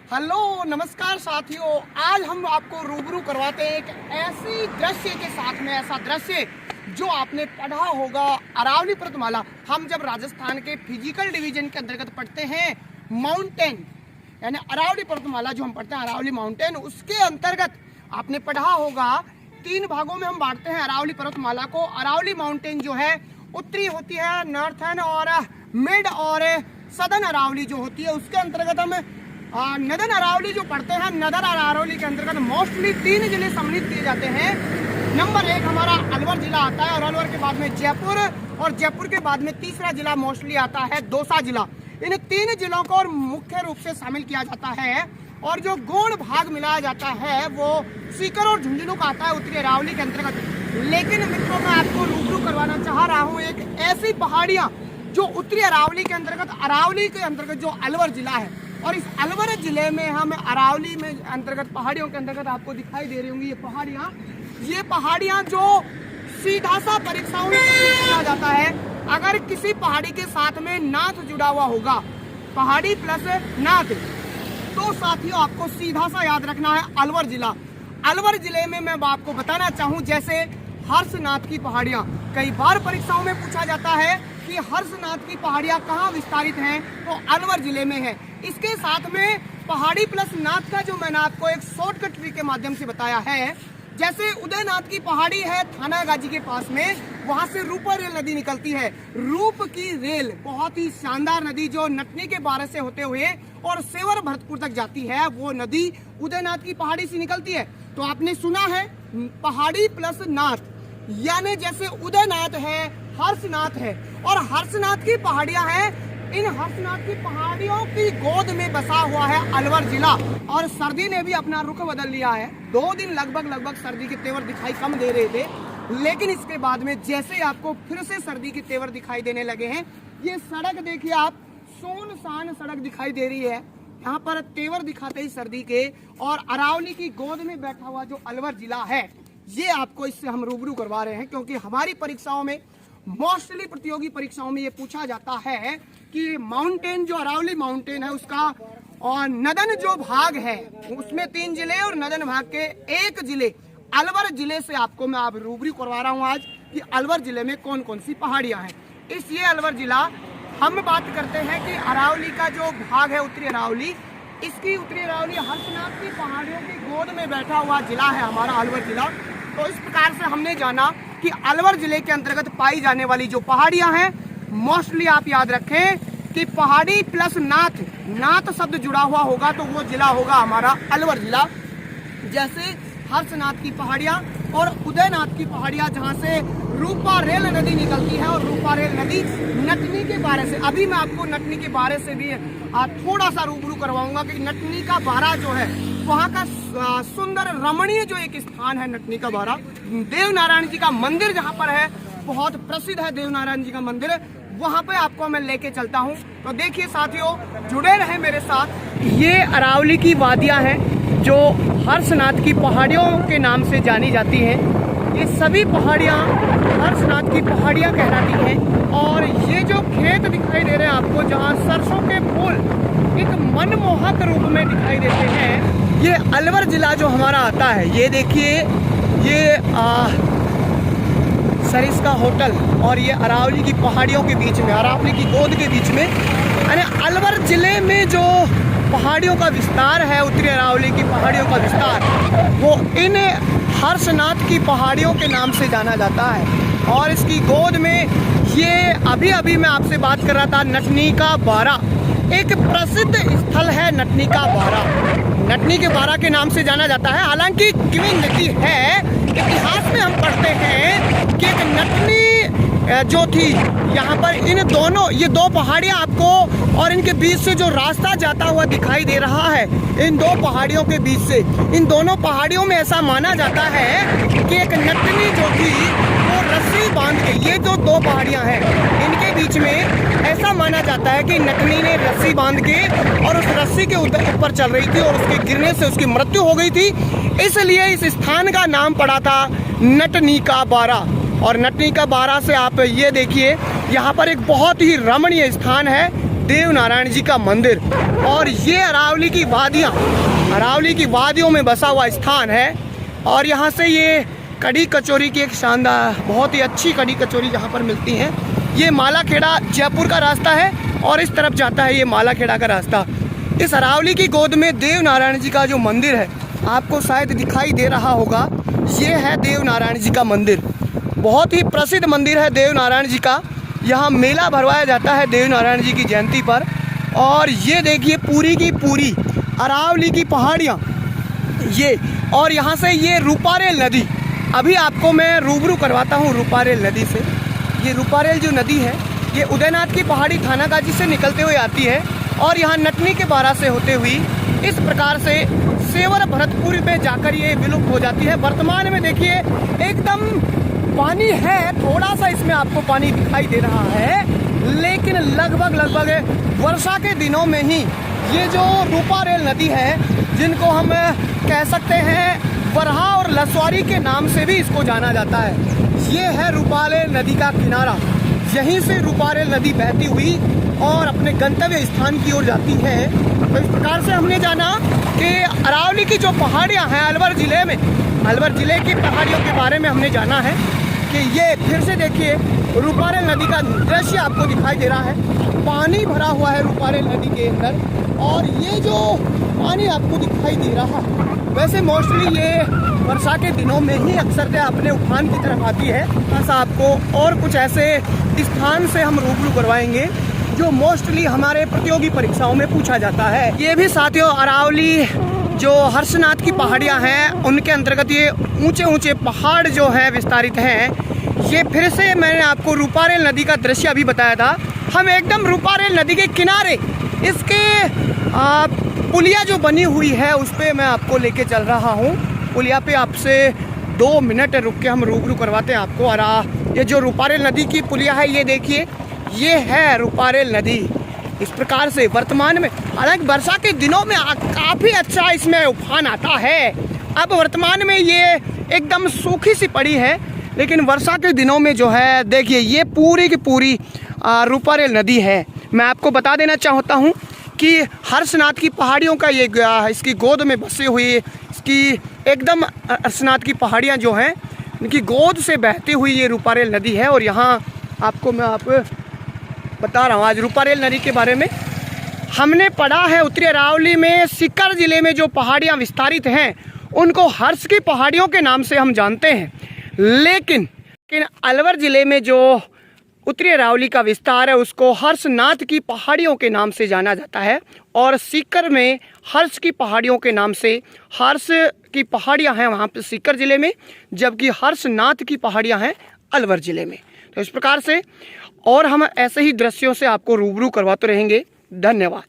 Hello नमस्कार साथियों, आज हम आपको रूबरू करवाते हैं एक ऐसी दृश्य के साथ में, ऐसा दृश्य जो आपने पढ़ा होगा अरावली पर्वतमाला। हम जब राजस्थान के फिजिकल डिवीजन के अंतर्गत पढ़ते हैं माउंटेन, यानी अरावली पर्वतमाला जो हम पढ़ते हैं अरावली माउंटेन, उसके अंतर्गत आपने पढ़ा होगा 3 भागों में हम बांटते हैं अरावली पर्वतमाला को। अरावली माउंटेन जो है उत्तरी होती है, नॉर्थर्न और मिड और सदर्न अरावली जो होती है, उसके अंतर्गत हम नदन अरावली जो पढ़ते हैं। नदन अरावली के अंतर्गत मोस्टली 3 जिले सम्मिलित किए जाते हैं। नंबर 1 हमारा अलवर जिला आता है और अलवर के बाद में जयपुर, और जयपुर के बाद में तीसरा जिला मोस्टली आता है दौसा जिला। इन 3 जिलों को मुख्य रूप से शामिल किया जाता है और जो गौण भाग मिलाया जाता है वो सीकर और झुंझुनू का आता है उत्तरी अरावली के अंतर्गत। लेकिन मित्रों मैं आपको रूबरू करवाना चाह रहा हूँ एक ऐसी पहाड़ियाँ जो उत्तरी अरावली के अंतर्गत जो अलवर जिला है, और इस अलवर जिले में हम अरावली में अंतर्गत पहाड़ियों के अंतर्गत आपको दिखाई दे रही होंगी ये पहाड़ियां जो सीधा सा परीक्षाओं में पूछा जाता है। अगर किसी पहाड़ी के साथ में नाथ जुड़ा हुआ होगा, पहाड़ी प्लस नाथ, तो साथियों आपको सीधा सा याद रखना है अलवर जिला। अलवर जिले में मैं आपको बताना चाहूँ, जैसे हर्षनाथ की पहाड़ियां कई बार परीक्षाओं में पूछा जाता है कि हर्षनाथ की पहाड़ियां कहाँ विस्तारित हैं, तो अलवर जिले में है। इसके साथ में पहाड़ी प्लस नाथ का जो मैंने आपको एक शॉर्टकट ट्री के माध्यम से बताया है, जैसे उदयनाथ की पहाड़ी है थानागाजी के पास में, वहां से रूपा रेल नदी निकलती है। रूप की रेल बहुत ही शानदार नदी जो नटनी के बारे से होते हुए और सेवर भरतपुर तक जाती है, वो नदी उदयनाथ की पहाड़ी से निकलती है। तो आपने सुना है पहाड़ी प्लस नाथ, यानी जैसे उदयनाथ है, हर्षनाथ है, और हर्षनाथ की पहाड़ियां हैं। इन हर्षनाथ की पहाड़ियों की गोद में बसा हुआ है अलवर जिला। और सर्दी ने भी अपना रुख बदल लिया है। 2 दिन लगभग सर्दी के तेवर दिखाई कम दे रहे थे, लेकिन इसके बाद में जैसे आपको फिर से सर्दी के तेवर दिखाई देने लगे हैं। ये सड़क देखिए आप, सुनसान सड़क दिखाई दे रही है, यहाँ पर तेवर दिखाते ही सर्दी के, और अरावली की गोद में बैठा हुआ जो अलवर जिला है, ये आपको इससे हम रूबरू करवा रहे हैं। क्योंकि हमारी परीक्षाओं में मोस्टली प्रतियोगी परीक्षाओं में ये पूछा जाता है कि माउंटेन जो अरावली माउंटेन है उसका और नदन जो भाग है उसमें 3 जिले और नदन भाग के 1 जिले अलवर जिले से आपको मैं आप रूबरू करवा रहा हूँ आज कि अलवर जिले में कौन कौन सी पहाड़ियां हैं। इस ये अलवर जिला हम बात करते हैं कि अरावली का जो भाग है उत्तरी अरावली, इसकी उत्तरी अरावली हर्षनाथ की पहाड़ियों की गोद में बैठा हुआ जिला है हमारा अलवर जिला। तो इस प्रकार से हमने जाना कि अलवर जिले के अंतर्गत पाई जाने वाली जो पहाड़ियां हैं, मोस्टली आप याद रखें कि पहाड़ी प्लस नाथ, नाथ शब्द जुड़ा हुआ होगा तो वो जिला होगा हमारा अलवर जिला। जैसे हर्षनाथ की पहाड़ियां और उदयनाथ की पहाड़ियां, जहां से रूपा रेल नदी निकलती है, और रूपा रेल नदी नटनी के बारे से, अभी मैं आपको नटनी के बारे से भी थोड़ा सा रूबरू करवाऊंगा कि नटनी का बारा जो है वहाँ का सुंदर रमणीय जो एक स्थान है नटनी का बारा, देव नारायण जी का मंदिर जहाँ पर है, बहुत प्रसिद्ध है देव नारायण जी का मंदिर, वहाँ पे आपको मैं लेके चलता हूँ। तो देखिए साथियों, जुड़े रहे मेरे साथ। ये अरावली की वादियाँ हैं जो हर्षनाथ की पहाड़ियों के नाम से जानी जाती हैं। ये सभी पहाड़ियाँ हर्षनाथ की पहाड़ियाँ कहलाती हैं। और ये जो खेत दिखाई दे रहे हैं आपको, जहाँ सरसों के फूल एक मनमोहक रूप में दिखाई देते हैं, ये अलवर जिला जो हमारा आता है। ये देखिए, ये सरिस्का होटल और ये अरावली की पहाड़ियों के बीच में, अरावली की गोद के बीच में, यानी अलवर जिले में जो पहाड़ियों का विस्तार है, उत्तरी अरावली की पहाड़ियों का विस्तार, वो इन हर्षनाथ की पहाड़ियों के नाम से जाना जाता है। और इसकी गोद में ये अभी मैं आपसे बात कर रहा था नटनी का बारा, एक प्रसिद्ध स्थल है नटनी का बारा। नटनी के बारा के नाम से जाना जाता है। हालांकि किंवदंती है, इतिहास में हम पढ़ते हैं कि एक नटनी जो थी, यहाँ पर ये 2 पहाड़ियाँ आपको और इनके बीच से जो रास्ता जाता हुआ दिखाई दे रहा है, इन 2 पहाड़ियों के बीच से, इन दोनों पहाड़ियों में ऐसा माना जाता है कि एक नटनी जो थी वो रस्सी बांध के, ये जो 2 पहाड़ियाँ हैं इनके बीच में ऐसा माना जाता है कि नटनी ने रस्सी बांध के और उस रस्सी के ऊपर चल रही थी और उसके गिरने से उसकी मृत्यु हो गई थी। इसलिए इस स्थान का नाम पड़ा था नटनी का बारा। और नटनी का बारा से आप ये देखिए, यहाँ पर एक बहुत ही रमणीय स्थान है देव नारायण जी का मंदिर। और ये अरावली की वादियों में बसा हुआ स्थान है। और यहाँ से ये कड़ी कचौरी की एक शानदार, बहुत ही अच्छी कड़ी कचौरी यहाँ पर मिलती है। ये मालाखेड़ा जयपुर का रास्ता है और इस तरफ जाता है ये मालाखेड़ा का रास्ता। इस अरावली की गोद में देव नारायण जी का जो मंदिर है, आपको शायद दिखाई दे रहा होगा, ये है देव नारायण जी का मंदिर। बहुत ही प्रसिद्ध मंदिर है देव नारायण जी का। यहाँ मेला भरवाया जाता है देव नारायण जी की जयंती पर। और ये देखिए पूरी की पूरी अरावली की पहाड़ियाँ ये, और यहाँ से ये रूपारेल नदी, अभी आपको मैं रूबरू करवाता हूँ रूपारेल नदी से। ये रूपारेल जो नदी है ये उदयनाथ की पहाड़ी थानागाजी से निकलते हुए आती है और यहाँ नटनी के बारा से होते हुई इस प्रकार से सेवर भरतपुर में जाकर ये विलुप्त हो जाती है। वर्तमान में देखिए एकदम पानी है, थोड़ा सा इसमें आपको पानी दिखाई दे रहा है, लेकिन लगभग वर्षा के दिनों में ही ये जो रूपारेल नदी है, जिनको हम कह सकते हैं वरहा और लसवारी के नाम से भी इसको जाना जाता है, ये है रूपारेल नदी का किनारा। यहीं से रूपारेल नदी बहती हुई और अपने गंतव्य स्थान की ओर जाती है। तो इस प्रकार से हमने जाना कि अरावली की जो पहाड़ियाँ हैं अलवर जिले की पहाड़ियों के बारे में हमने जाना है कि ये फिर से देखिए रूपारेल नदी का दृश्य आपको दिखाई दे रहा है। पानी भरा हुआ है रूपारेल नदी के अंदर और ये जो पानी आपको दिखाई दे रहा है, वैसे मोस्टली ये वर्षा के दिनों में ही अक्सर अपने उफान की तरफ आती है। ऐसा आपको और कुछ ऐसे स्थान से हम रूबरू करवाएंगे जो मोस्टली हमारे प्रतियोगी परीक्षाओं में पूछा जाता है। ये भी साथियों अरावली जो हर्षनाथ की पहाड़ियाँ हैं उनके अंतर्गत ये ऊंचे पहाड़ जो है विस्तारित हैं। ये फिर से मैंने आपको रूपारेल नदी का दृश्य अभी बताया था। हम एकदम रूपारेल नदी के किनारे इसके पुलिया जो बनी हुई है उस पर मैं आपको लेके चल रहा हूँ। पुलिया पे आपसे 2 मिनट रुक के हम रूबरू करवाते हैं आपको। और ये जो रूपारेल नदी की पुलिया है ये देखिए, ये है रूपारेल नदी। इस प्रकार से वर्तमान में, हालांकि वर्षा के दिनों में काफ़ी अच्छा इसमें उफान आता है। अब वर्तमान में ये एकदम सूखी सी पड़ी है, लेकिन वर्षा के दिनों में जो है देखिए ये पूरी की पूरी रूपारेल नदी है। मैं आपको बता देना चाहता हूँ कि हर्षनाथ की पहाड़ियों का ये इसकी गोद में बसे हुए इसकी एकदम हर्षनाथ की पहाड़ियाँ जो हैं इनकी गोद से बहती हुई ये रूपारेल नदी है। और यहाँ आपको मैं बता रहा हूँ आज रूपारेल नदी के बारे में। हमने पढ़ा है उत्तरी अरावली में सीकर जिले में जो पहाड़ियाँ विस्तारित हैं उनको हर्ष की पहाड़ियों के नाम से हम जानते हैं, लेकिन अलवर जिले में जो उत्तरी अरावली का विस्तार है उसको हर्षनाथ की पहाड़ियों के नाम से जाना जाता है। और सीकर में हर्ष की पहाड़ियों के नाम से हर्ष की पहाड़ियाँ हैं वहाँ पे सीकर जिले में, जबकि हर्षनाथ की पहाड़ियाँ हैं अलवर जिले में। तो इस प्रकार से और हम ऐसे ही दृश्यों से आपको रूबरू करवाते रहेंगे। धन्यवाद।